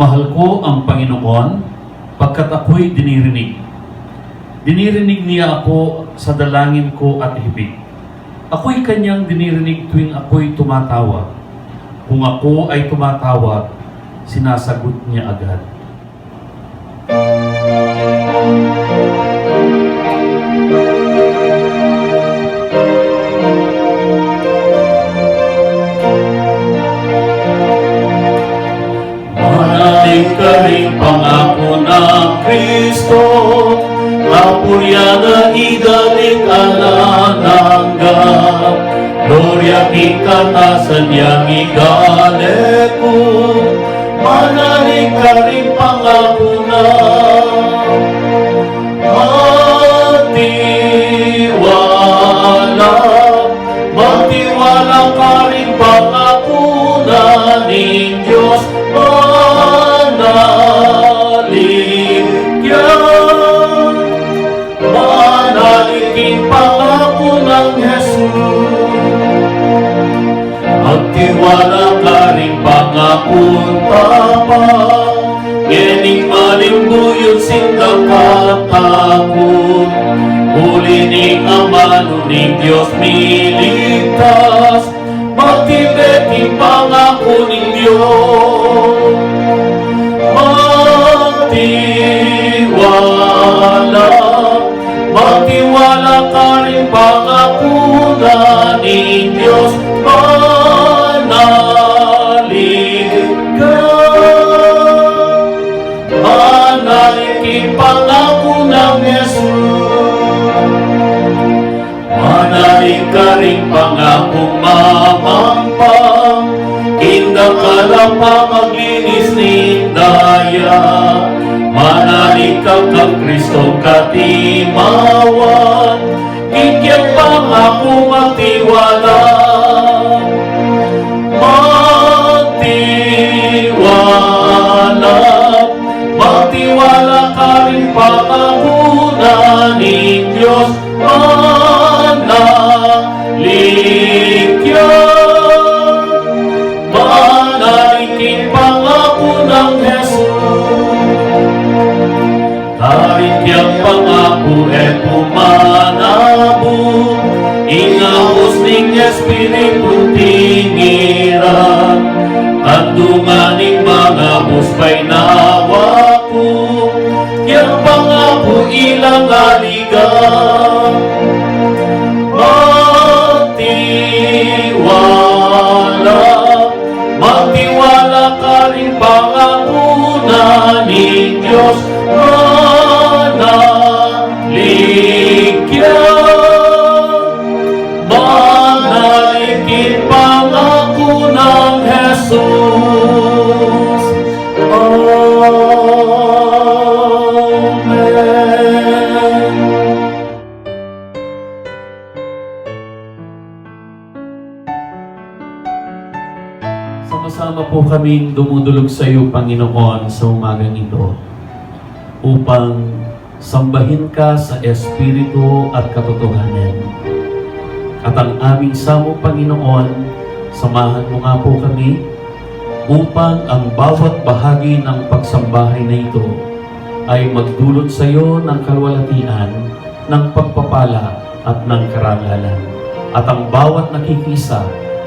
Mahal ko ang Panginoon pagkat ako'y dinirinig. Dinirinig niya ako sa dalangin ko at hibig. Ako'y kanyang dinirinig tuwing ako'y tumatawag. Kung ako ay tumatawag, sinasagot niya agad. Manalig ka rin pangako ng Kristo, kapurya na idalik alanangga. Gloria kikatasan niyang igaleku, manalig ka rin pangako na. Magtiwala ka rin pangako na ng Diyos, manalig yan. Manaligin pangako ng Jesus. Magtiwala ka rin pangako tapang, ngening malimbuyot sindang katakot. Uli ni Amano ni Diyos miligtas, magtibeting pangako ng Diyos. Magtiwala ka rin pangako na ng Diyos, manalig ka. Manalig pangako ng Jesus. Manalig ka rin pangakong mamampang, kindang ka lang pa maglinis ni daya. Manalig ka kang Kristo katimawan, kikyang pangako magtiwala. Magtiwala ka rin pangako na ng Diyos, manalig yan. Manaligin pangako ng Jesus. Kahit yung pangako eto manabot, ingahos ning Espiritu tingiran, tandunganing mga buspay nawa ko, yang pangako ilang aligan. Magtiwala ka rin pangako na ng Diyos, manalig yan. Manaligin pangako ng Jesus. Amen. Sama-sama po kaming dumudulog sa iyo, Panginoon, sa umagang ito upang sambahin ka sa Espiritu at katotohanan. At ang aming samo, Panginoon, samahan mo nga po kami upang ang bawat bahagi ng pagsambahay na ito ay magdulot sa iyo ng kalwalhatian, ng pagpapala at ng karangalan. At ang bawat nakikisa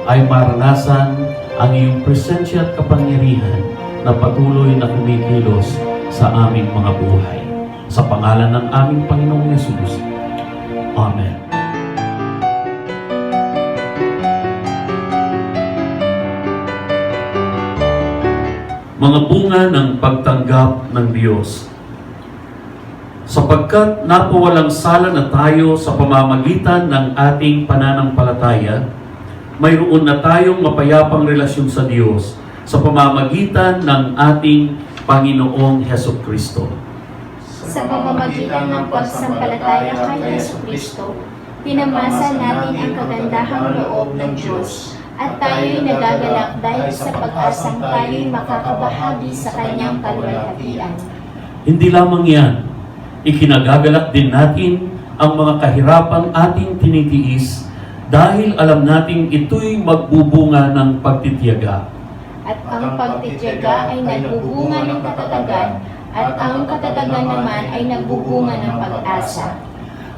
ay maranasan ang iyong presensya at kapangyarihan na patuloy na kumikilos sa aming mga buhay. Sa pangalan ng aming Panginoong Yesus. Amen. Mga bunga ng pagtanggap ng Diyos. Sapagkat napawalang sala na tayo sa pamamagitan ng ating pananampalataya, mayroon na tayong mapayapang relasyon sa Diyos sa pamamagitan ng ating Panginoong Hesukristo. Sa pamamagitan ng pagsampalataya kay Hesukristo, pinamasa natin ang kagandahang loob ng Diyos at tayo'y nagagalak dahil sa pag-asang tayo'y makakabahagi sa Kanyang kalwalhatian. Hindi lamang yan, ikinagagalak din natin ang mga kahirapang ating tinitiis dahil alam nating ito'y magbubunga ng pagtitiyaga. at ang pagtitiyaga ay nagbubunga ng katatagan, at ang katatagan naman ay nagbubunga ng pag-asa.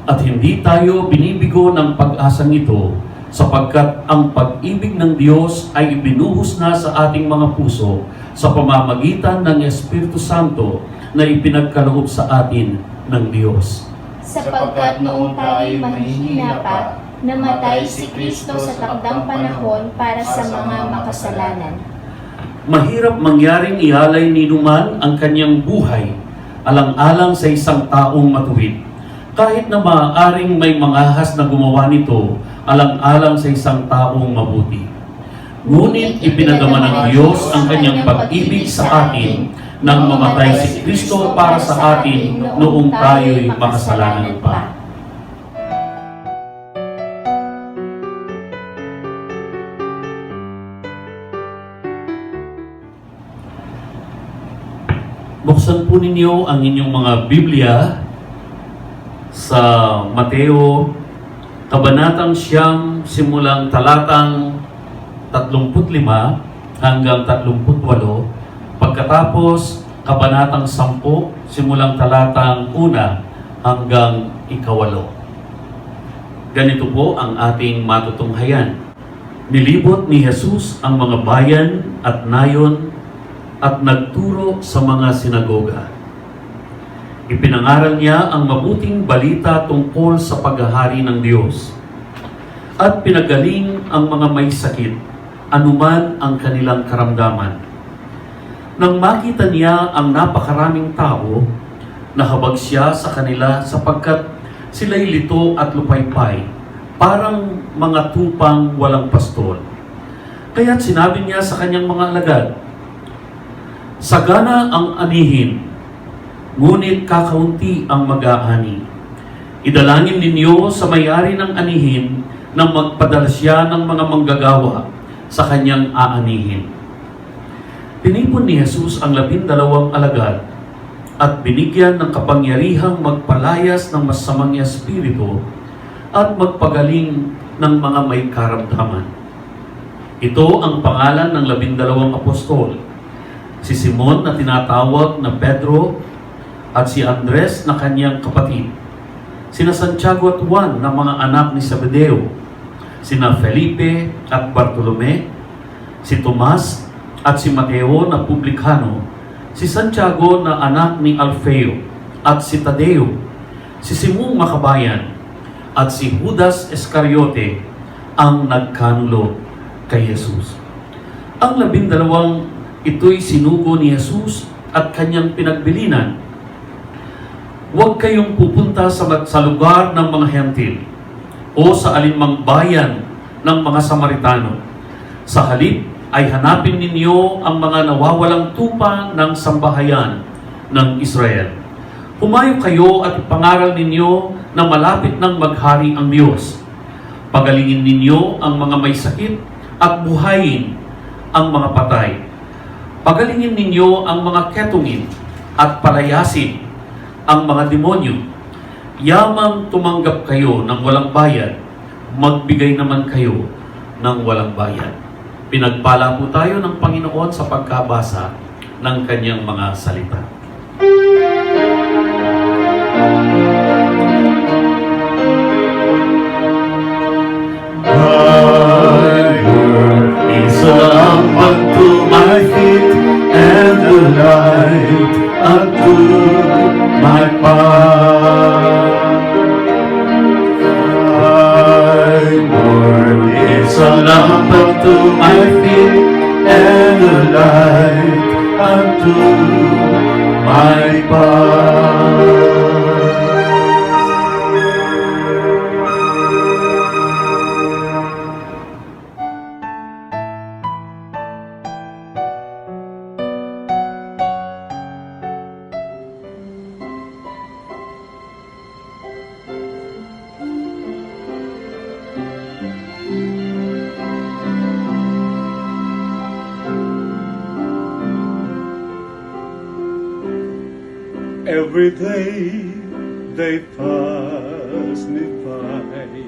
At hindi tayo binibigo ng pag-asang ito, sapagkat ang pag-ibig ng Diyos ay ibinuhos na sa ating mga puso sa pamamagitan ng Espiritu Santo na ipinagkaloob sa atin ng Diyos. Sapagkat noong tayo'y mahihina pa, namatay si Kristo sa takdang panahon para sa mga makasalanan. Mahirap mangyaring ialay ni Numan ang kanyang buhay alang-alang sa isang taong matuwid. Kahit na maaaring may mangahas na gumawa nito alang-alang sa isang taong mabuti. Ngunit ipinagama ng Diyos ang kanyang pag-ibig sa atin nang mamatay si Kristo para sa atin noong tayo'y makasalanan pa. Buksan po ninyo ang inyong mga Biblia sa Mateo, Kabanatang 9, simulang talatang 35 hanggang 38, pagkatapos Kabanatang 10, simulang talatang 1 hanggang 8. Ganito po ang ating matutunghayan. Nilibot ni Jesus ang mga bayan at nayon at nagturo sa mga sinagoga. Ipinangaral niya ang mabuting balita tungkol sa paghahari ng Diyos at pinagaling ang mga may sakit, anuman ang kanilang karamdaman. Nang makita niya ang napakaraming tao, nahabag siya sa kanila sapagkat sila'y lito at lupaypay, parang mga tupang walang pastol. Kaya't sinabi niya sa kanyang mga alagad, "Sagana ang anihin, ngunit kakaunti ang mag-aani. Idalangin ninyo sa may-ari ng anihin na magpadala siya ng mga manggagawa sa kanyang aanihin." Tinipon ni Jesus ang 12 alagad at binigyan ng kapangyarihang magpalayas ng masamang espiritu at magpagaling ng mga may karamdaman. Ito ang pangalan ng 12 apostol: si Simon na tinatawag na Pedro, at si Andres na kanyang kapatid, sina Santiago at Juan na mga anak ni Zebedeo, sina Felipe at Bartolome, si Tomas at si Mateo na publikano, si Santiago na anak ni Alfeo at si Tadeo, si Simong Makabayan at si Judas Iscariote ang nagkanulo kay Jesus. Ang 12 ito'y sinugo ni Jesus at kanyang pinagbilinan, "Huwag kayong pupunta sa lugar ng mga hentil o sa alinmang bayan ng mga Samaritano. Sa halip ay hanapin ninyo ang mga nawawalang tupa ng sambahayan ng Israel. Humayo kayo at ipangaral ninyo na malapit ng maghari ang Diyos. Pagalingin ninyo ang mga may sakit at buhayin ang mga patay. Pagalingin ninyo ang mga ketungin at palayasin ang mga demonyo. Yamang tumanggap kayo ng walang bayad, magbigay naman kayo ng walang bayad." Pinagpala po tayo ng Panginoon sa pagkabasa ng kanyang mga salita. Thy word is a lamp unto my feet and a light unto my path. Thy word is a lamp unto my feet and a light unto my path. Every day they pass me by.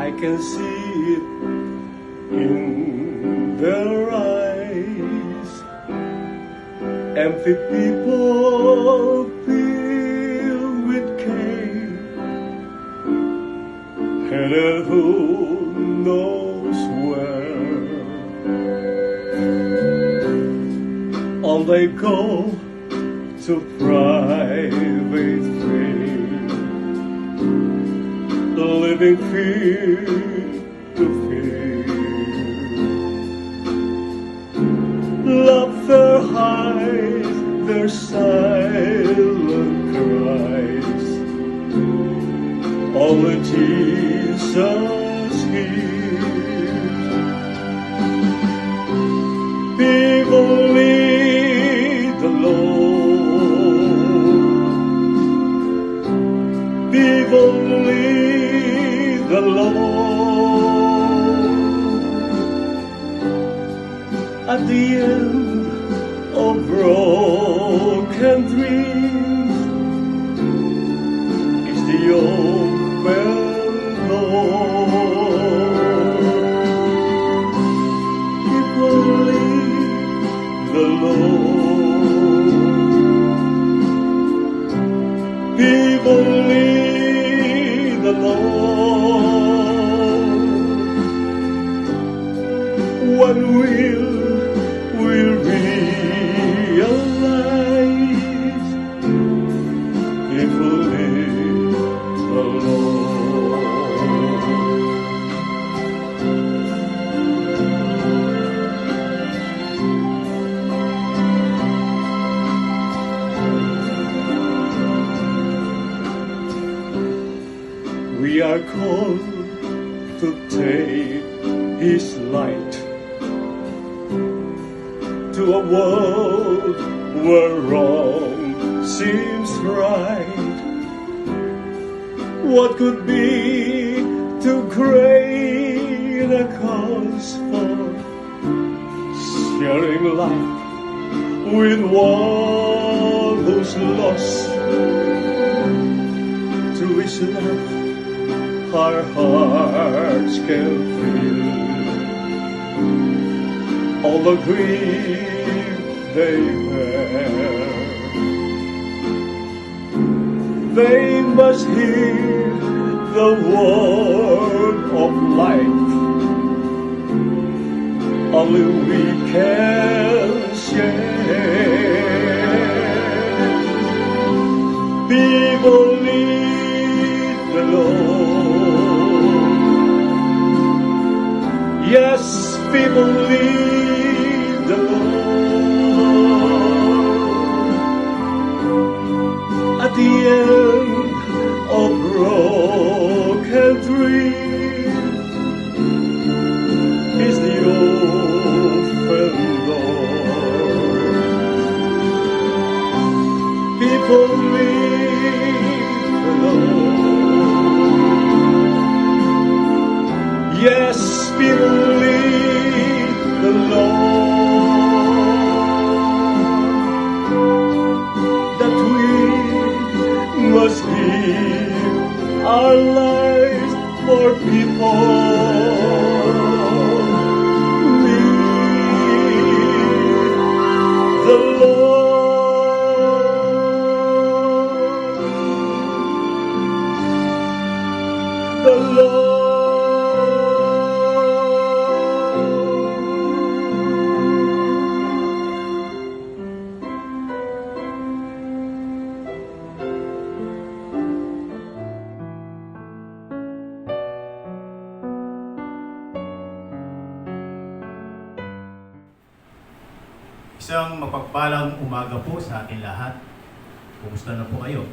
I can see it in their eyes. Empty people filled with cane, headed who knows where. On they go to private fame, living fear to fear. Laughter hides their silent cries. Only Jesus hears. People need the Lord. People need the Lord. At the end of broken dreams is the open door. People need the Lord. People need the Lord. When will we realize if we live alone? We are called to take His light to a world where wrong seems right. What could be too great a cause for sharing life with one who's lost? Through His love, our hearts can feel all the grief they bear. They must hear the word of life. Only we can share. People need the Lord. Yes, people need the Lord. At the end of broken dreams is the open door. People need the Lord. Yes, people need the Lord. That we must give our lives for people who need the Lord. The Lord. Isang mapagpalang umaga po sa ating lahat. Kumusta na po kayo?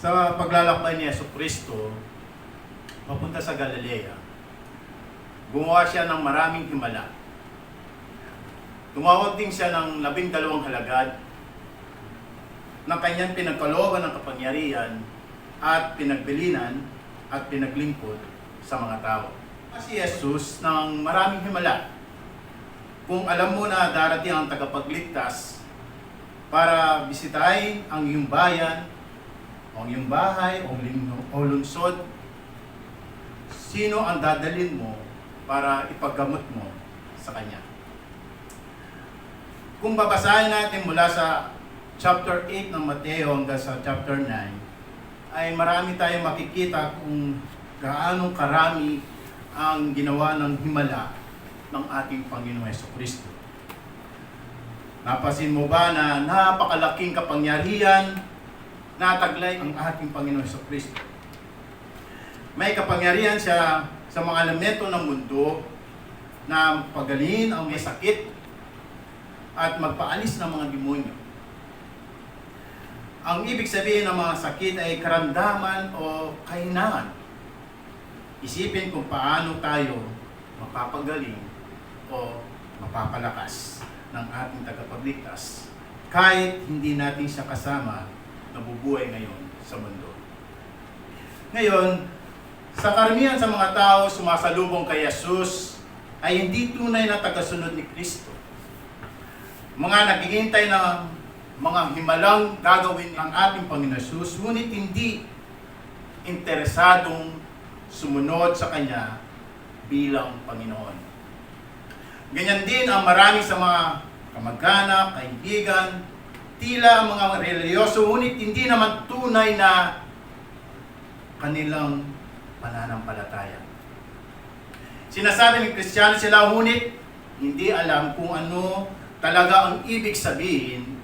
Sa paglalakbay ni Jesucristo papunta sa Galilea, gumawa siya ng maraming himala. Tumawag din siya ng 12 halagad ng kanyang pinagkalooban ng kapangyarihan at pinagbilinan at pinaglingkod sa mga tao. Si Jesus ng maraming himala. Kung alam mo na darating ang tagapagligtas para bisitahin ang iyong bayan, o ang iyong bahay, o lungsod, sino ang dadalhin mo para ipaggamot mo sa kanya. Kung babasahin natin mula sa chapter 8 ng Mateo hanggang sa chapter 9, ay marami tayong makikita kung gaano karami ang ginawa ng himala ng ating Panginoon Jesucristo. Napasin mo ba na napakalaking kapangyarihan na taglay ang ating Panginoon Jesucristo? May kapangyarihan siya sa mga elemento ng mundo na pagalingin ang may sakit at magpaalis ng mga demonyo. Ang ibig sabihin ng mga sakit ay karamdaman o kahinaan. Isipin kung paano tayo mapapagaling o mapapalakas ng ating tagapagligtas kahit hindi natin siya kasama nabubuhay ngayon sa mundo. Ngayon, sa karamihan sa mga tao sumasalubong kay Jesus ay hindi tunay na tagasunod ni Kristo. Mga naghihintay ng mga himalang gagawin ng ating Panginoon Jesus, ngunit hindi interesadong sumunod sa Kanya bilang Panginoon. Ganyan din ang marami sa mga kamag-anak, kaibigan, tila mga reliyoso, ngunit hindi naman tunay na kanilang pananampalataya. Sinasabi ng Kristiyano sila, ngunit hindi alam kung ano talaga ang ibig sabihin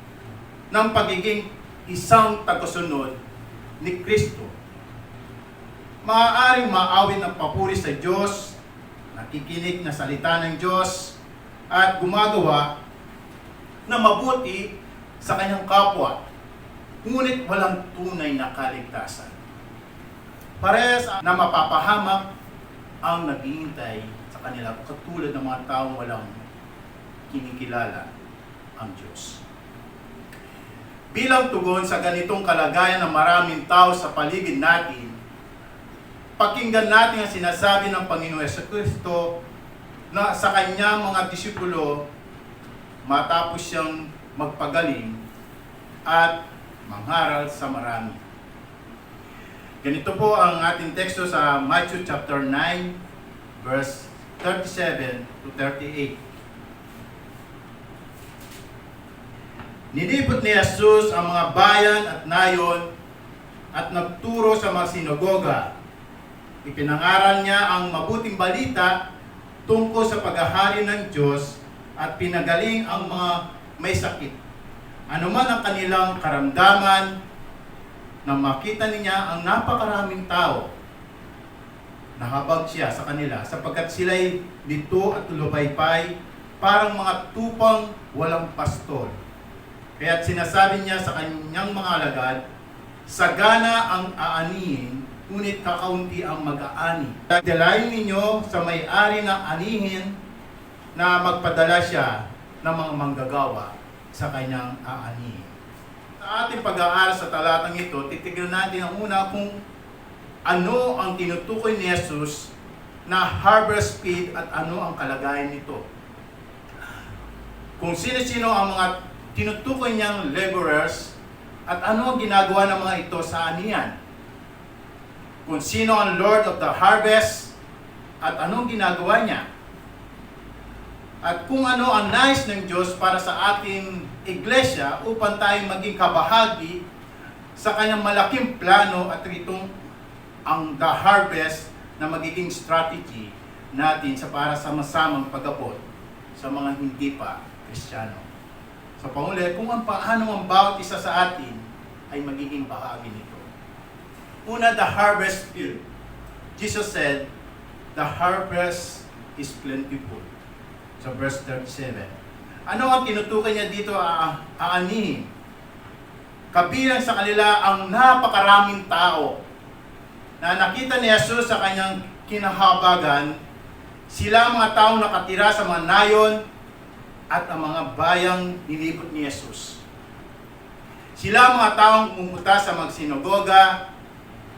ng pagiging isang tagasunod ni Kristo. Maaaring maawit ng papuri sa Diyos, nakikinig na salita ng Diyos, at gumagawa na mabuti sa kanyang kapwa, ngunit walang tunay na kaligtasan. Parehas na mapapahamak ang naghihintay sa kanila katulad ng mga taong walang kinikilala ang Diyos. Bilang tugon sa ganitong kalagayan ng maraming tao sa paligid natin, pakinggan natin ang sinasabi ng Panginoon Jesucristo na sa kanyang mga disipulo matapos siyang magpagaling at mangharal sa marami. Ganito po ang ating teksto sa Matthew chapter 9, verse 37 to 38. Nilipot ni Jesus ang mga bayan at nayon at nagturo sa mga sinagoga. Ipinangaral niya ang mabuting balita tungkol sa paghahari ng Diyos at pinagaling ang mga may sakit. Ano man ang kanilang karamdaman, na makita niya ang napakaraming tao, nahabag siya sa kanila sapagkat sila'y dito at tulupaypay parang mga tupang walang pastol. Kaya't sinasabi niya sa kanyang mga alagad, sagana ang aanihin, ngunit kakaunti ang mag-aani. Dalayin ninyo sa may-ari ng anihin na magpadala siya ng mga manggagawa sa kanyang aanihin. Sa ating pag-aaral sa talatang ito, titignan natin ang una kung ano ang tinutukoy ni Jesus na harvest field at ano ang kalagayan nito. Kung sino-sino ang mga tinutukoy niyang laborers at ano ang ginagawa ng mga ito sa anihan. Kung sino ang Lord of the Harvest at anong ginagawa niya. At kung ano ang nais ng Diyos para sa ating iglesia upang tayo maging kabahagi sa kanyang malaking plano at itong ang the harvest na magiging strategy natin sa para sa masamang pag-abot sa mga hindi pa Kristiyano. Sa pangulit, kung paano ang bawat isa sa atin ay magiging bahagi nito. Una, the harvest field. Jesus said, the harvest is plentiful. Sa verse 37. Ano ang tinutukoy niya dito aanihin? Kabilang sa kanila ang napakaraming tao na nakita ni Jesus sa kanyang kinahabagan, sila mga taong nakatira sa mga nayon at ang mga bayang nilipot ni Jesus. Sila mga taong pumunta sa mga sinagoga,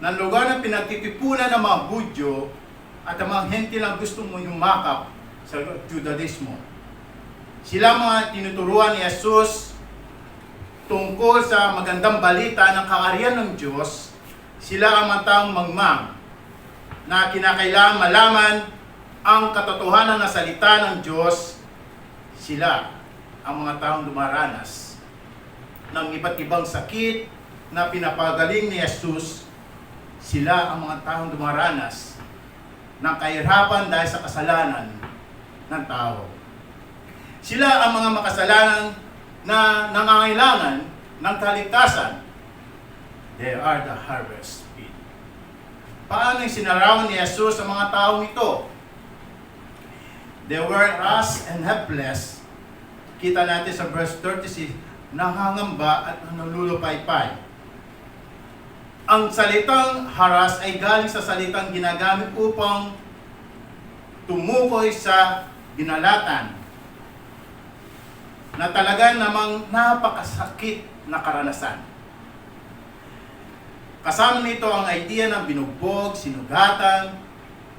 ng lugar na pinagtitipunan ng mga Hudyo at ang mga hentil ang gustong yumakap sa Judaismo. Sila mga tinuturuan ni Jesus tungkol sa magandang balita ng kakariyan ng Diyos. Sila ang mga taong mangmang na kinakailangan malaman ang katotohanan na salita ng Diyos, sila ang mga taong dumaranas ng iba't ibang sakit na pinapagaling ni Jesus. Sila ang mga taong dumaranas ng kahirapan dahil sa kasalanan ng tao. Sila ang mga makasalanan na nangangailangan ng kaligtasan. They are the harvest field. Paano sinarawan ni Jesus ang mga taong ito? They were harassed and helpless. Kita natin sa verse 36, nangangamba at nalulupaypay. Ang salitang haras ay galing sa salitang ginagamit upang tumukoy sa binalatan na talaga namang napakasakit na karanasan. Kasama nito ang idea ng binugbog, sinugatan,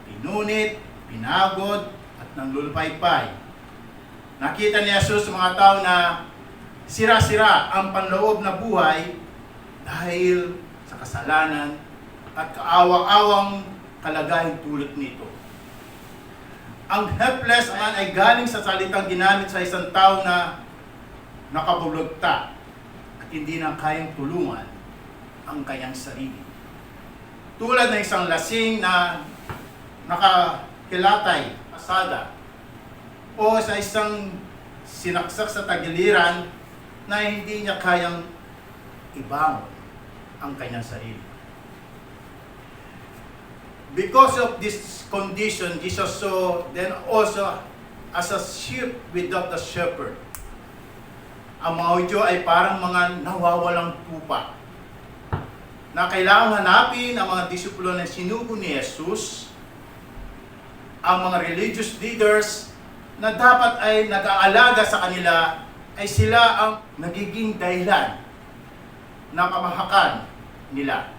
pinunit, pinagod, at nanlulupaypay. Nakita ni Jesus sa mga tao na sira-sira ang panloob na buhay dahil sa kasalanan at kaawa-awang kalagayan tulad nito. Ang helpless ay galing sa salitang ginamit sa isang tao na nakabulagta at hindi na kayang tulungan ang kanyang sarili. Tulad ng isang lasing na nakakilatay, pasada, o sa isang sinaksak sa tagiliran na hindi niya kayang ibangon ang kanyang sarili. Because of this condition, Jesus saw then also as a sheep without a shepherd. Ang mga Hudyo ay parang mga nawawalang tupa na kailangang hanapin ang mga disipulo na sinugo ni Jesus, ang mga religious leaders na dapat ay nag-aalaga sa kanila ay sila ang nagiging dahilan ng kamahakan nila.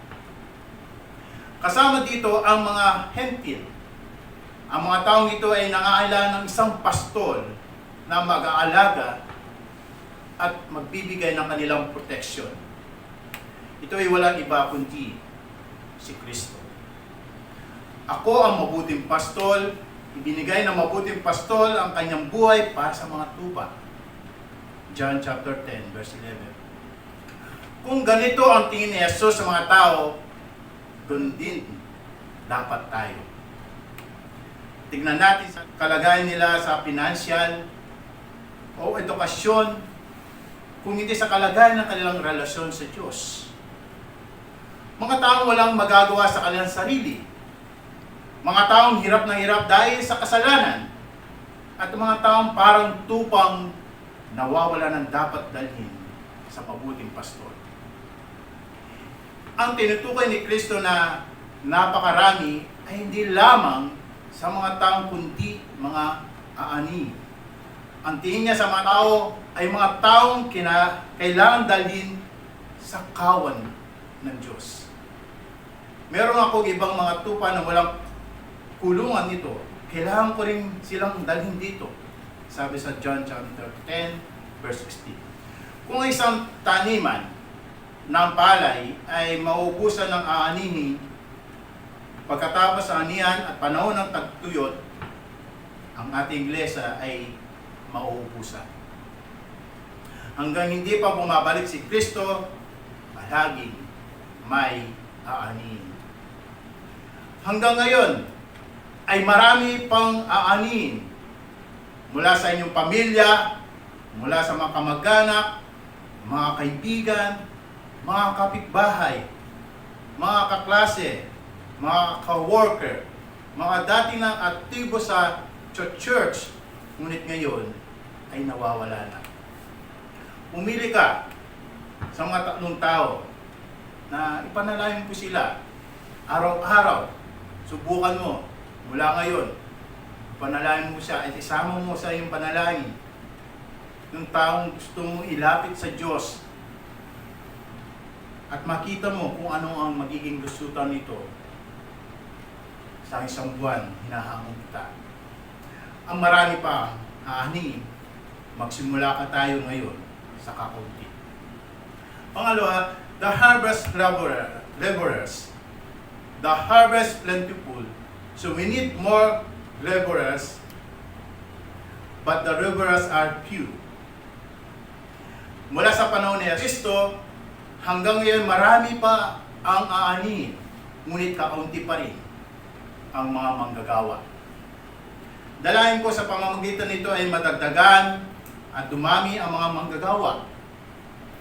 Kasama dito ang mga hentil. Ang mga taong ito ay nangangailangan ng isang pastol na mag-aalaga at magbibigay ng kanilang proteksyon. Ito ay walang iba kundi si Kristo. Ako ang mabuting pastol, ibinigay ng mabuting pastol ang kanyang buhay para sa mga tupa. John chapter 10 verse 11. Kung ganito ang tingin ni Jesus sa mga tao, doon din dapat tayo. Tignan natin sa kalagayan nila sa financial o edukasyon, kung hindi sa kalagayan ng kanilang relasyon sa Diyos. Mga taong walang magagawa sa kanilang sarili. Mga taong hirap na hirap dahil sa kasalanan. At mga taong parang tupang nawawala ng dapat dalhin sa mabuting pastor. Ang tinutukoy ni Kristo na napakarami ay hindi lamang sa mga taong kundi mga aani. Ang tingin niya sa mga tao ay mga taong kailangan dalhin sa kawan ng Diyos. Meron akong ibang mga tupa na walang kulungan nito. Kailangan ko rin silang dalhin dito. Sabi sa John chapter 10 verse 16. Kung isang taniman ng palay ay maubusan ng aanihin, pagkatapos sa anihan at panahon ng tagtuyot, ang ating iglesia ay mauubusan. Hanggang hindi pa bumabalik si Kristo, palaging may aanihin. Hanggang ngayon, ay marami pang aanihin mula sa inyong pamilya, mula sa mga kamag-anak, mga kaibigan, mga kapitbahay, mga kaklase, mga ka-worker, mga dati nang aktibo sa church, ngunit ngayon ay nawawala na. Pumili ka sa mga tatlong tao na ipanalangin ko sila araw-araw. Subukan mo mula ngayon. Panalangin mo siya at isama mo sa iyong panalangin yung taong gusto mong ilapit sa Diyos at makita mo kung ano ang magiging lusutan nito. Sa isang buwan, hinahamon kita. Ang marami pa, magsimula ka tayo ngayon sa kakaunti. Pangalawa, the harvest laborers. The harvest plentiful. So we need more laborers, but the laborers are few. Mula sa panahon ni Kristo, hanggang ngayon marami pa ang aanihin, ngunit kakaunti pa rin ang mga manggagawa. Dalayan ko sa pamamagitan nito ay madagdagan at dumami ang mga manggagawa.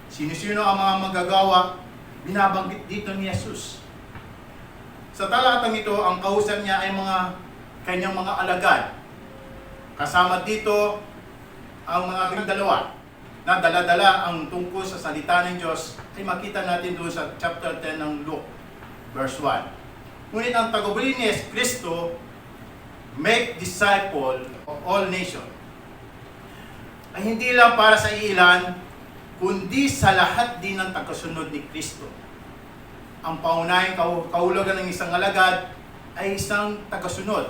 Sino-sino ang mga manggagawa? Binabanggit dito ni Jesus. Sa talatang ito, ang kausap niya ay kanyang mga alagad. Kasama dito ang mga dalawa na dala-dala ang tungkol sa salita ng Diyos ay makita natin doon sa chapter 10 ng Luke, verse 1. Ngunit ang tagubilin ni Kristo, make disciple of all nations, ay hindi lang para sa ilan, kundi sa lahat din ng tagasunod ni Kristo. Ang paunahing kahulugan ng isang alagad ay isang tagasunod.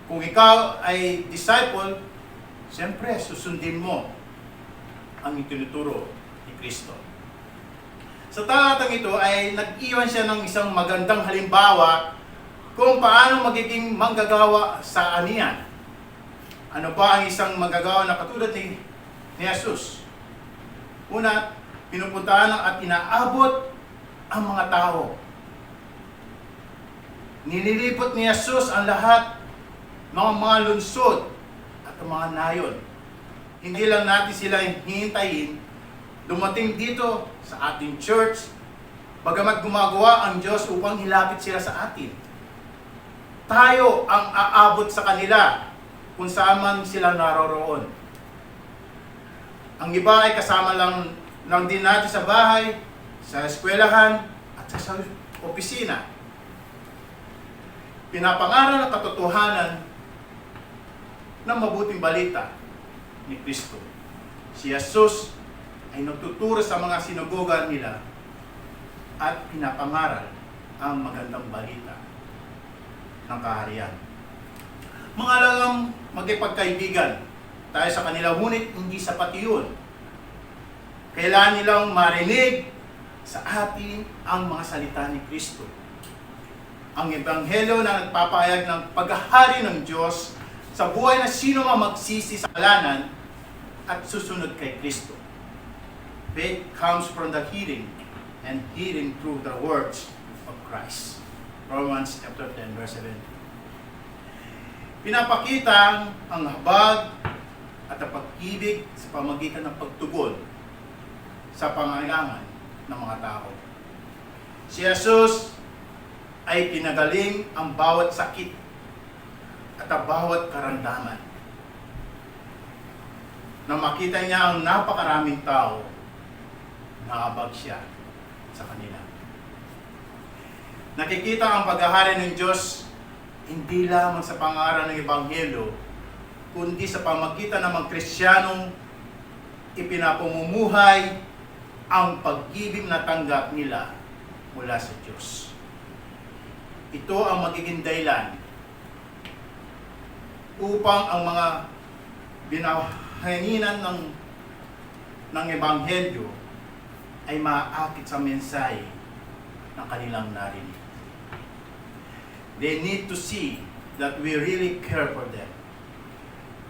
Kung ikaw ay disciple, siyempre susundin mo ang itinuturo ni Kristo. Sa talatang ito ay nag-iwan siya ng isang magandang halimbawa kung paano magiging manggagawa sa aniyan. Ano ba ang isang manggagawa na katulad ni Jesus? Una, pinupuntahan at inaabot ang mga tao. Nililipot ni Jesus ang lahat ng mga lungsod at mga nayon. Hindi lang natin sila hihintayin dumating dito sa ating church, bagamat gumagawa ang Diyos upang hilapit sila sa atin. Tayo ang aabot sa kanila kung saan man sila naroroon. Ang iba ay kasama lang din natin sa bahay, sa eskwelahan, at sa opisina. Pinapangaral ang katotohanan ng mabuting balita ni Kristo. Si Jesus ay nagtuturo sa mga sinagoga nila at pinapangaral ang magandang balita ng kaharian. Mga alagang magkipagkaibigan tayo sa kanila, ngunit hindi sapat iyon. Kailangan nilang marinig sa atin ang mga salita ni Kristo. Ang ebanghelyo na nagpapahayag ng paghahari ng Diyos sa buhay na sino man magsisi sa kasalanan at susunod kay Kristo. Faith comes from the hearing, and hearing through the words of Christ. Romans chapter 10, verse 7. Pinapakita ang habag at ang pag-ibig sa pamagitan ng pagtugon sa pangailangan ng mga tao. Si Jesus ay pinagaling ang bawat sakit at ang bawat karamdaman. Nang makita niya ang napakaraming tao, naabag siya sa kanila. Nakikita ang paghahari ng Diyos hindi lamang sa pangaral ng Ebanghelyo, kundi sa pamagitan ng mga Kristiyanong ipinapamumuhay ang pag-ibig na tanggap nila mula sa Diyos. Ito ang magiging dahilan upang ang mga binahanginan ng Ebanghelyo ay maaakit sa mensahe ng kanilang narinig. They need to see that we really care for them.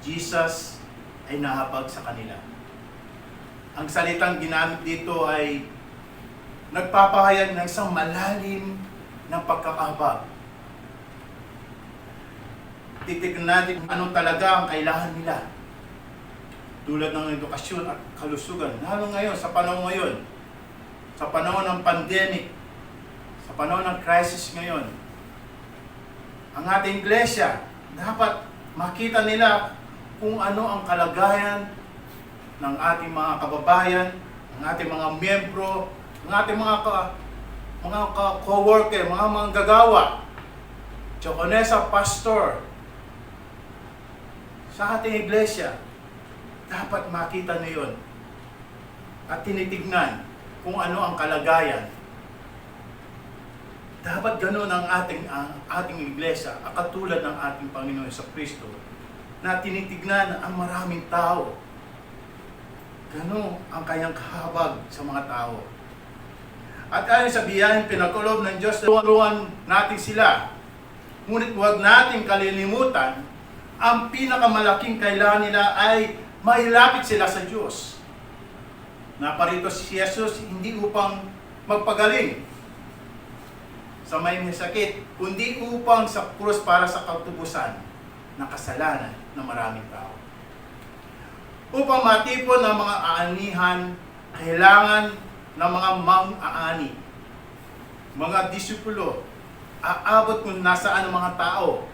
Jesus ay nahabag sa kanila. Ang salitang ginamit dito ay nagpapahayag ng isang malalim ng pagkakahabag. Titignan natin anong talaga ang kailangan nila. Tulad ng edukasyon at kalusugan. Lalo ngayon, sa panahon ngayon, sa panahon ng pandemic, sa panahon ng crisis ngayon, ang ating iglesia, dapat makita nila kung ano ang kalagayan ng ating mga kababayan, ng ating mga miyembro, ng ating mga co-worker, mga manggagawa, Choconesa pastor, sa ating iglesia, dapat makita na yun at tinitignan kung ano ang kalagayan. Dapat ganoon ang ating iglesia, katulad ng ating Panginoon sa Kristo, na tinitignan ang maraming tao. Ganoon ang kanyang kahabag sa mga tao. At ayon sa biyayang pinagkaloob ng Diyos, tulungan natin sila Ngunit huwag nating kalilimutan, ang pinakamalaking kailangan nila ay mailapit sila sa Diyos. Naparito si Jesus hindi upang magpagaling sa may sakit, kundi upang sa krus para sa katubusan ng kasalanan ng maraming tao. Upang matipon ang mga aanihan, kailangan ng mga mang-aani, mga disipulo, aabot kung nasaan ang mga tao.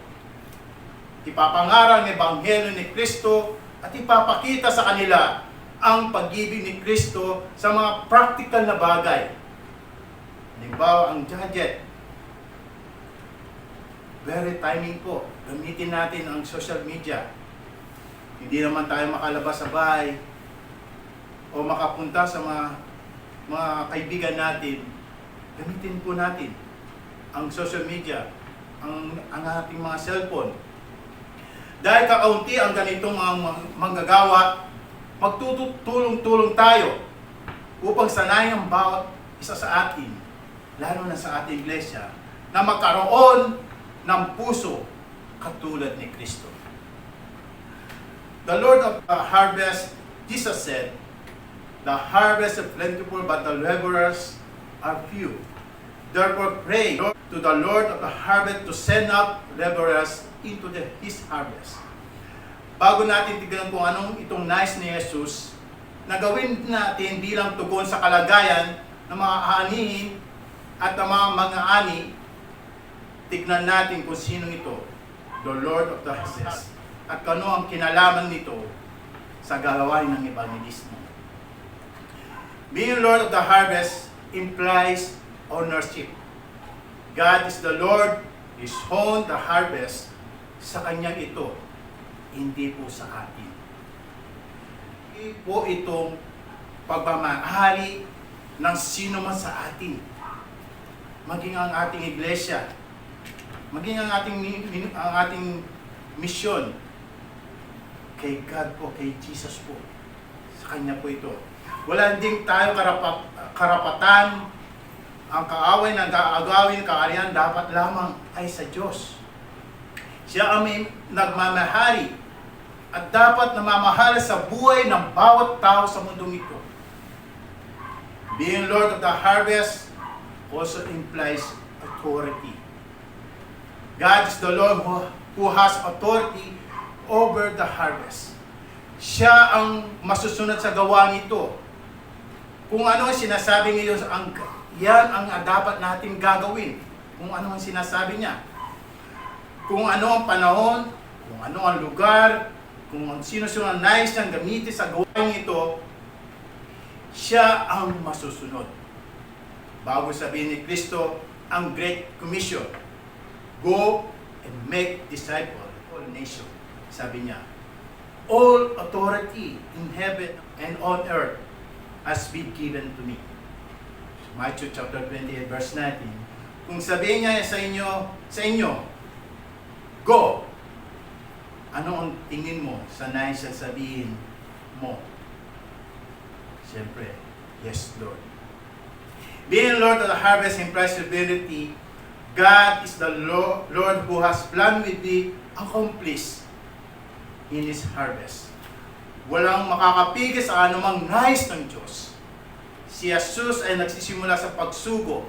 Ipapangaral ng Ebanghelyo ni Kristo at ipapakita sa kanila ang pag-ibig ni Kristo sa mga practical na bagay. Halimbawa, ang gadget. Very timing po. Gamitin natin ang social media. Hindi naman tayo makalabas sa bahay o makapunta sa mga kaibigan natin. Gamitin po natin ang social media, ang ating mga cellphone. Dahil kakaunti ang ganitong mga manggagawa, magtutulong-tulong tayo upang sanayin ang bawat isa sa atin, lalo na sa ating iglesia, na magkaroon ng puso katulad ni Kristo. The Lord of the harvest, Jesus said, the harvest is plentiful, but the laborers are few. Therefore pray to the Lord of the harvest to send out laborers into His harvest. Bago natin tignan kung anong itong nais ni Jesus na gawin natin bilang tugon sa kalagayan ng mga aanihin at ng mga ani, tignan natin kung sino ito, the Lord of the harvest, at kano ang kinalaman nito sa gawain ng evangelismo. Being Lord of the harvest implies ownership. God is the Lord, His own the harvest, sa Kanyang ito, hindi po sa atin. Hindi po itong pagmamahali ng sino man sa atin. Maging ang ating iglesia, maging ang ating misyon, kay God po, kay Jesus po. Sa Kanya po ito. Wala din tayo karapatan, ang kaaway na gaagawin, kaariyan, dapat lamang ay sa Diyos. Siya ang nagmamahali at dapat namamahal sa buhay ng bawat tao sa mundong ito. Being Lord of the harvest also implies authority. God is the Lord who has authority over the harvest. Siya ang masusunod sa gawa nito. Kung ano ang sinasabi niyo, yan ang dapat natin gagawin. Kung ano ang sinasabi niya. Kung ano ang panahon, kung ano ang lugar, kung sino-sino ang nais niyang gamitin sa gawain ito, siya ang masusunod. Bago sabihin ni Kristo, ang Great Commission, go and make disciples of all nations. Sabi niya, all authority in heaven and on earth has been given to me. Matthew chapter 28 verse 19. Kung sabihin niya sa inyo, go. Ano ang tingin mo sa nais na sabihin mo? Siyempre, yes, Lord. Being Lord of the harvest implies ability. God is the Lord who has planned with thee accomplished in His harvest. Walang makakapigil sa anumang nais ng Diyos. Si Jesus ay nagsisimula sa pagsugo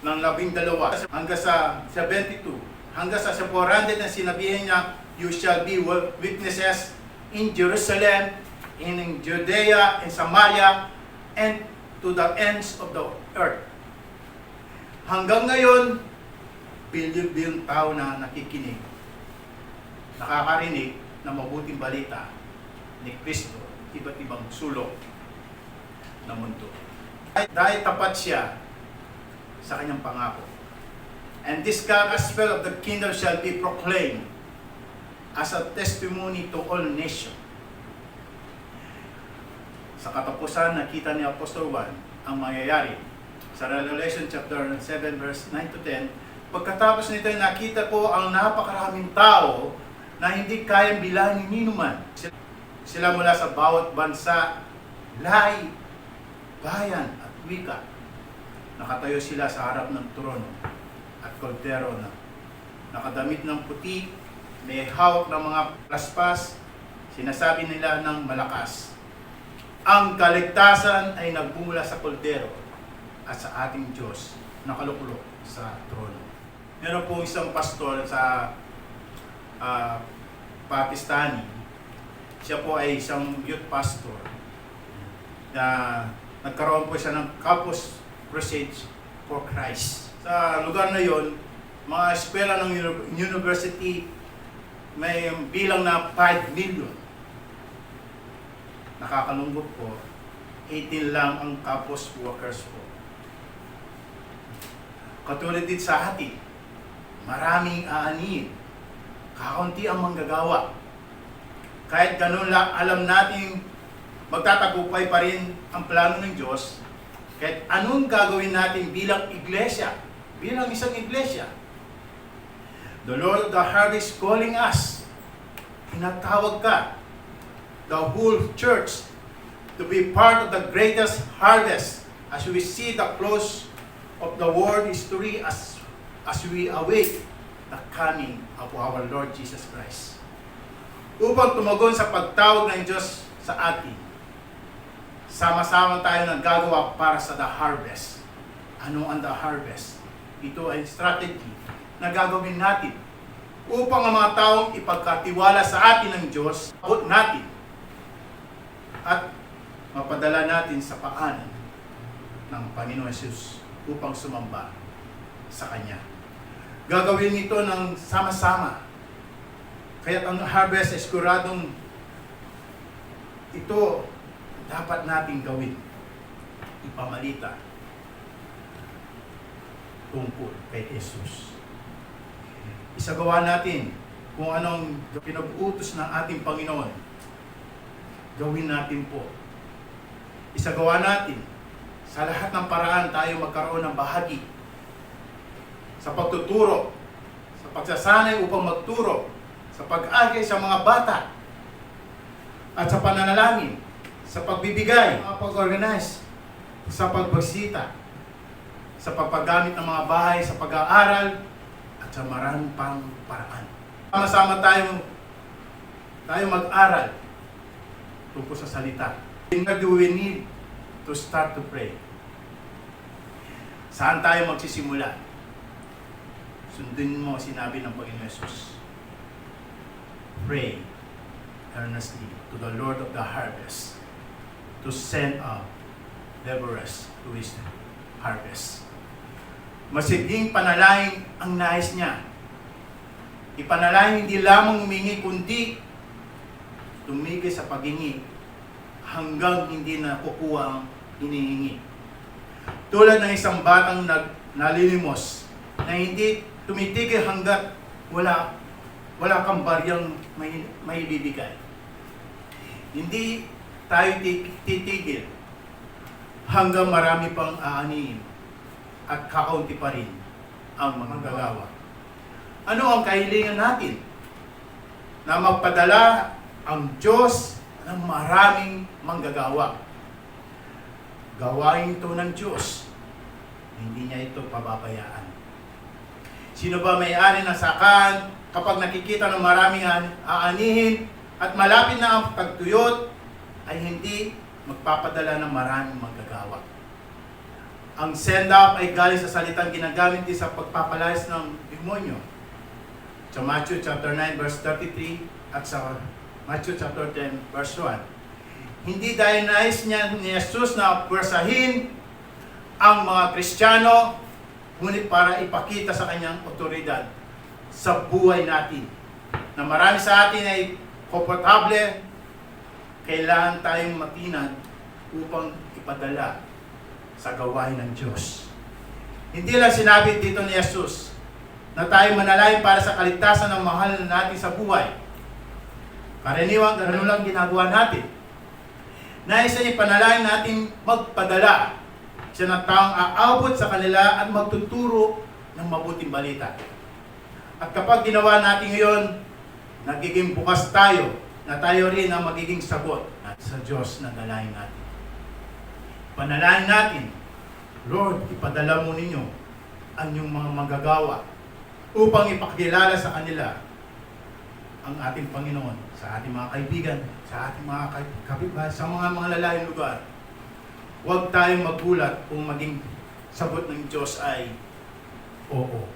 ng 12 hanggang sa 72. Hanggang sa 400 na sinabihin niya, you shall be witnesses in Jerusalem, in Judea, in Samaria, and to the ends of the earth. Hanggang ngayon, bilyon-bilyon tao na nakikinig, nakakarinig ng mabuting balita ni Kristo, iba't ibang sulok ng mundo. Dahil tapat siya sa kanyang pangako. And this gospel of the kingdom shall be proclaimed as a testimony to all nations. Sa katapusan, nakita ni Apostol Juan ang mangyayari. Sa Revelation chapter 7 verse 9 to 10, pagkatapos nito nakita ko ang napakaraming tao na hindi kayang bilangin ni numan. Sila mula sa bawat bansa, lahi, bayan at wika. Nakatayo sila sa harap ng trono at kordero na nakadamit ng puti, may hawak ng mga plaspas, sinasabi nila ng malakas, ang kaligtasan ay nagbumula sa koldero at sa ating Diyos nakalukulok sa trono. Meron po isang pastor sa Pakistani. Siya po ay isang youth pastor na nagkaroon po siya ng Campus Crusade for Christ. Sa lugar na yon, mga eskwela ng university may bilang na 5 million. Nakakalungkot po, 18 lang ang campus workers po. Katulad din sa atin, maraming aaniin, kakaunti ang manggagawa. Kahit ganun lang, alam natin magtatagumpay pa rin ang plano ng Diyos, kahit anong gagawin natin bilang iglesia, bilang isang iglesia. The Lord of the Harvest calling us. Tinatawag ka, the whole church, to be part of the greatest harvest as we see the close of the world history as we await the coming of our Lord Jesus Christ. Upang tumagon sa pagtawag ng Diyos sa atin, sama-sama tayo naggagawa para sa the harvest. Ano ang the harvest? Ito ay strategy na gagawin natin upang ang mga taong ipagkatiwala sa atin ng Diyos, abot natin at mapadala natin sa paanan ng Panginoon Jesus upang sumamba sa Kanya. Gagawin ito ng sama-sama. Kaya ang harvest ay siguradong ito dapat nating gawin. Ipamalita tungkol kay Jesus. Isagawa natin kung anong pinag-utos ng ating Panginoon. Gawin natin po. Isagawa natin sa lahat ng paraan tayo magkaroon ng bahagi sa pagtuturo, sa pagsasanay upang magturo, sa pag-agay sa mga bata, at sa pananalangin, sa pagbibigay, sa pag-organize, sa pagbasita, sa pagpagamit ng mga bahay, sa pag-aaral, at sa maraming pang paraan. Sama-sama tayo mag-aral tungkol sa salita. We need to start to pray. Saan tayo magsisimula? Sundin mo sinabi ng Panginoon Jesus. Pray earnestly to the Lord of the harvest to send out laborers to his harvest. Masiging panalangin ang nais niya. Ipanalangin hindi lamang humingi, kundi tumigil sa paghingi hanggang hindi na kukuha ang hinihingi. Tulad ng isang batang nalinimos na hindi tumitigil hanggat wala kang baryang may bibigay. Hindi tayo titigil hanggang marami pang aanihin at kakaunti pa rin ang mga gagawa. Ano ang kahilingan natin? Na magpadala ang Diyos ng maraming manggagawa. Gawain ito ng Diyos. Hindi niya ito pababayaan. Sino ba may-ari ng sakaan kapag nakikita ng maraming aanihin at malapit na ang pagtuyot ay hindi magpapadala ng maraming manggagawa? Ang send-up ay galing sa salitang ginagamit din sa pagpapalayas ng demonyo. Sa Matthew chapter 9 verse 33 at sa Matthew chapter 10 verse 1. Hindi dahil nais niya ni Jesus na pwersahin ang mga Kristiyano, ngunit para ipakita sa kanyang otoridad sa buhay natin. Na marami sa atin ay komportable, kailangan tayong matinag upang ipadala sa gawain ng Diyos. Hindi lang sinabi dito ni Jesus na tayo manalangin para sa kaligtasan ng mahal natin sa buhay. Karaniwang ganun lang ginagawa natin. Nais ay ipanalangin natin magpadala siya ng taong aabot sa kanila at magtuturo ng mabuting balita. At kapag ginawa natin ngayon, nagiging bukas tayo na tayo rin ang magiging sagot sa Diyos na dalangin natin. Panalangin natin, Lord, ipadala mo ninyo ang inyong mga manggagawa upang ipakilala sa kanila ang ating Panginoon sa ating mga kaibigan, sa ating mga kapitbahay, sa mga lalayong lugar. Huwag tayong magulat kung maging sagot ng Diyos ay oo.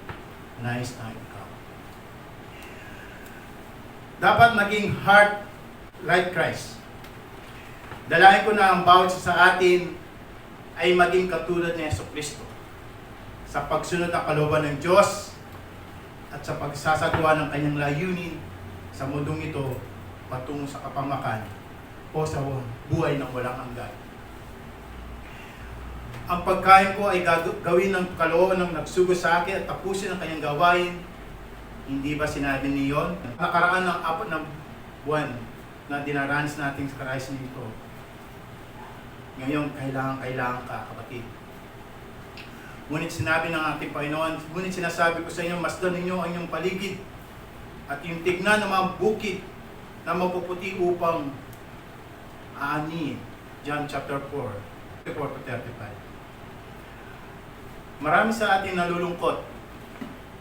Nice na ikaw. Dapat maging heart like Christ. Dalahin ko na ang bawat isa sa atin ay maging katulad ni Jesucristo sa pagsunod ng kalooban ng Diyos at sa pagsasagawa ng kanyang layunin sa mundong ito patungo sa kapamakan o sa buhay ng walang hanggan. Ang pagkain ko ay gawin ng kalooban ng nagsugo sa akin at tapusin ang kanyang gawain. Hindi ba sinabi niyon? Nakaraan ng 4 na buwan na dinaranas natin sa Christ nito. Ngayon, kailangan ka, kapatid. Ngunit sinabi ng ating Panginoon, ngunit sinasabi ko sa inyo, masdan ninyo ang inyong paligid at yung tignan ng mga bukid na mapuputi upang aanihin. John chapter 4, 34-35. Marami sa atin nalulungkot